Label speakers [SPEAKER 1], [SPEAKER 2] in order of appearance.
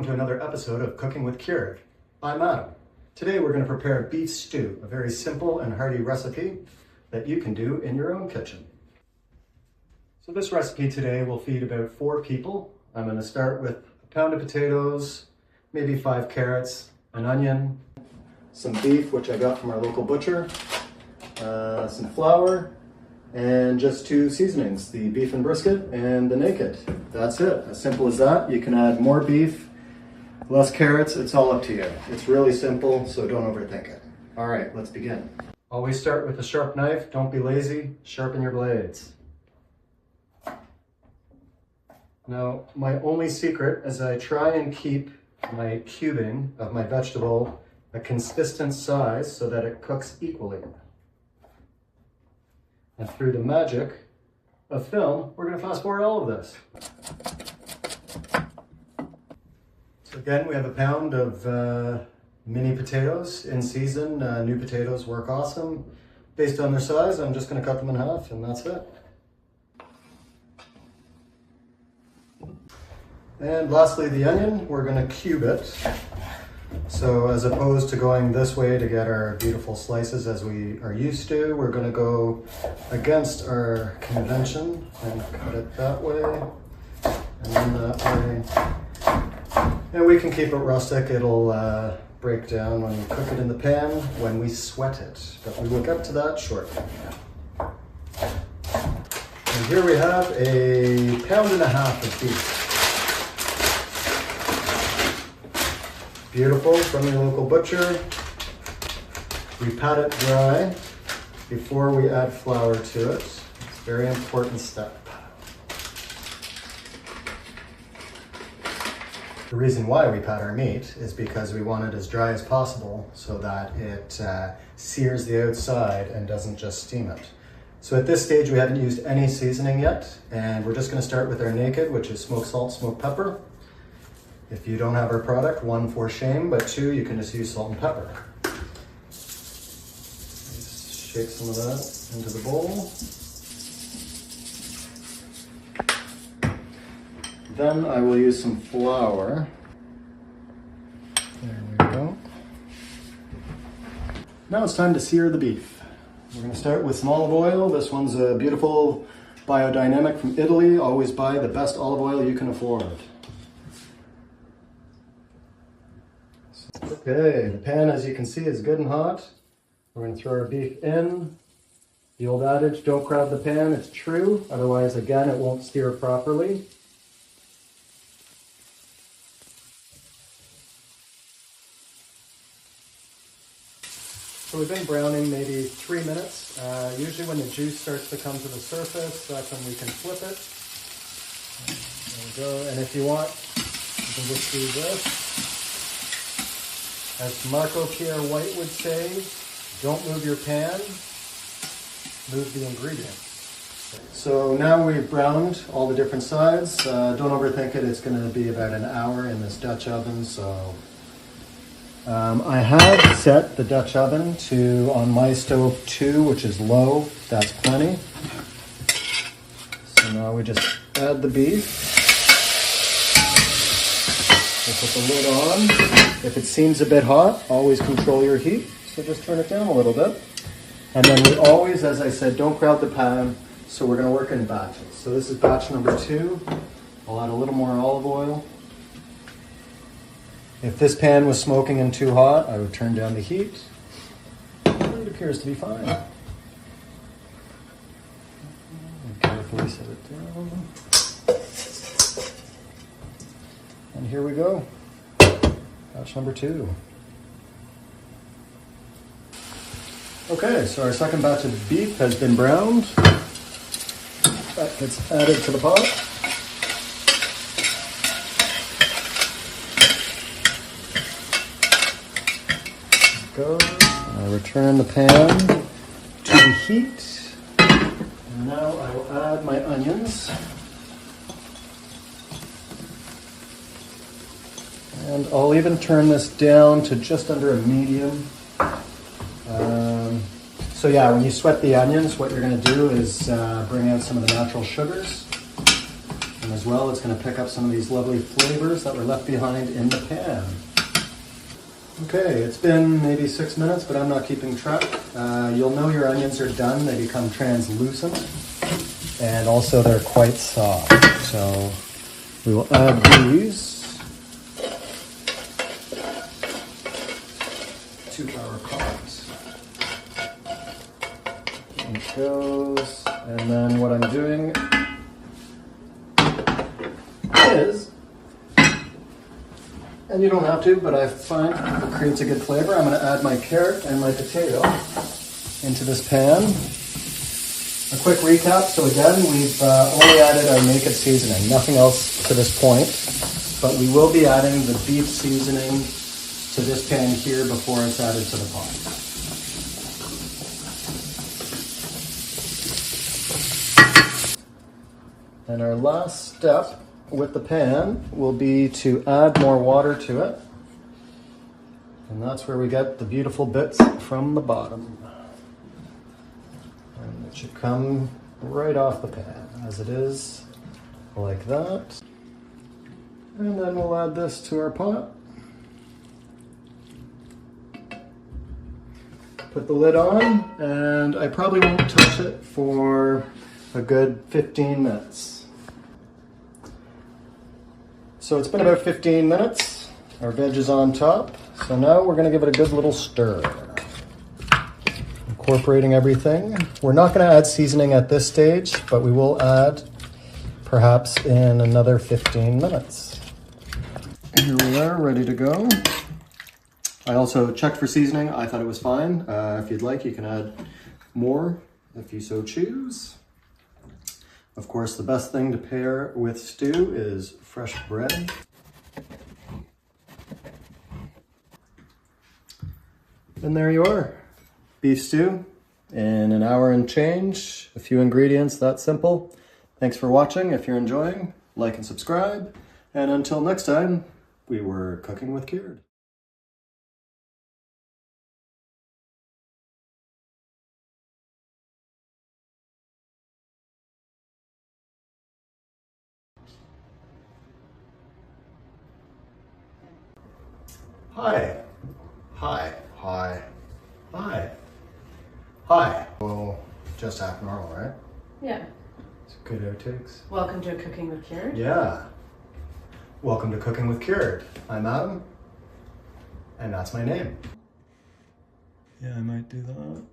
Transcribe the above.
[SPEAKER 1] to another episode of Cooking with Keurig. I'm Adam. Today we're going to prepare beef stew, a very simple and hearty recipe that you can do in your own kitchen. So this recipe today will feed about 4 people. I'm going to start with a pound of potatoes, maybe 5 carrots, an onion, some beef, which I got from our local butcher, some flour, and just 2 seasonings, the beef and brisket and the naked. That's it, as simple as that. You can add more beef, less carrots, it's all up to you. It's really simple, so don't overthink it. All right, let's begin. Always start with a sharp knife, don't be lazy, sharpen your blades. Now, my only secret is I try and keep my cubing of my vegetable a consistent size so that it cooks equally. And through the magic of film, we're going to fast forward all of this. So again, we have a pound of mini potatoes in season. New potatoes work awesome. Based on their size, I'm just going to cut them in half, and that's it. And lastly, the onion, we're going to cube it. So as opposed to going this way to get our beautiful slices as we are used to, we're going to go against our convention and cut it that way and then that way. And we can keep it rustic. It'll break down when we cook it in the pan, when we sweat it. But we will get to that shortly. And here we have a pound and a half of beef. Beautiful, from your local butcher. We pat it dry before we add flour to it. It's a very important step. The reason why we pat our meat is because we want it as dry as possible so that it sears the outside and doesn't just steam it. So at this stage we haven't used any seasoning yet, and we're just going to start with our naked, which is smoked salt, smoked pepper. If you don't have our product, 1, for shame, but 2, you can just use salt and pepper. Just shake some of that into the bowl. Then I will use some flour. There we go. Now it's time to sear the beef. We're going to start with some olive oil. This one's a beautiful biodynamic from Italy. Always buy the best olive oil you can afford. Okay, the pan, as you can see, is good and hot. We're going to throw our beef in. The old adage, don't crowd the pan, it's true. Otherwise, again, it won't sear properly. So we've been browning maybe 3 minutes. Usually when the juice starts to come to the surface, that's when we can flip it. There we go. And if you want, you can just do this. As Marco Pierre White would say, don't move your pan, move the ingredients. So now we've browned all the different sides. Don't overthink it, it's going to be about an hour in this Dutch oven. So I have set the Dutch oven to, on my stove, 2, which is low. That's plenty. So now we just add the beef. We'll put the lid on. If it seems a bit hot, always control your heat. So just turn it down a little bit. And then we always, as I said, don't crowd the pan. So we're going to work in batches. So this is batch number 2. I'll add a little more olive oil. If this pan was smoking and too hot, I would turn down the heat. It appears to be fine. And carefully set it down. And here we go, batch number 2. Okay, so our second batch of beef has been browned. That gets added to the pot. There we go. I return the pan to the heat. And now I will add my onions. And I'll even turn this down to just under a medium. So yeah, when you sweat the onions, what you're going to do is bring out some of the natural sugars. And as as well. It's going to pick up some of these lovely flavors that were left behind in the pan. Okay, it's been maybe 6 minutes, but I'm not keeping track. You'll know your onions are done. They become translucent, and also they're quite soft. So we will add these to our pot. And it goes, and then what I'm doing is, and you don't have to, but I find it creates a good flavor. I'm going to add my carrot and my potato into this pan. A quick recap. So again, we've only added our naked seasoning, nothing else to this point, but we will be adding the beef seasoning to this pan here before it's added to the pot. And our last step with the pan will be to add more water to it. And that's where we get the beautiful bits from the bottom. And it should come right off the pan as it is, like that. And then we'll add this to our pot. Put the lid on, and I probably won't touch it for a good 15 minutes. So it's been about 15 minutes. Our veg is on top. So now we're going to give it a good little stir. Incorporating everything. We're not going to add seasoning at this stage, but we will add perhaps in another 15 minutes. Here we are, ready to go. I also checked for seasoning. I thought it was fine. If you'd like, you can add more if you so choose. Of course, the best thing to pair with stew is fresh bread. And there you are, beef stew in an hour and change. A few ingredients, that simple. Thanks for watching. If you're enjoying, like and subscribe. And until next time, we were cooking with Cured. Hi. Hi. Hi. Hi. Hi. Well, just act normal, right?
[SPEAKER 2] Yeah.
[SPEAKER 1] It's good outtakes.
[SPEAKER 2] Welcome to Cooking with Cured.
[SPEAKER 1] Yeah. Welcome to Cooking with Cured. I'm Adam, and that's my name. Yeah, I might do that.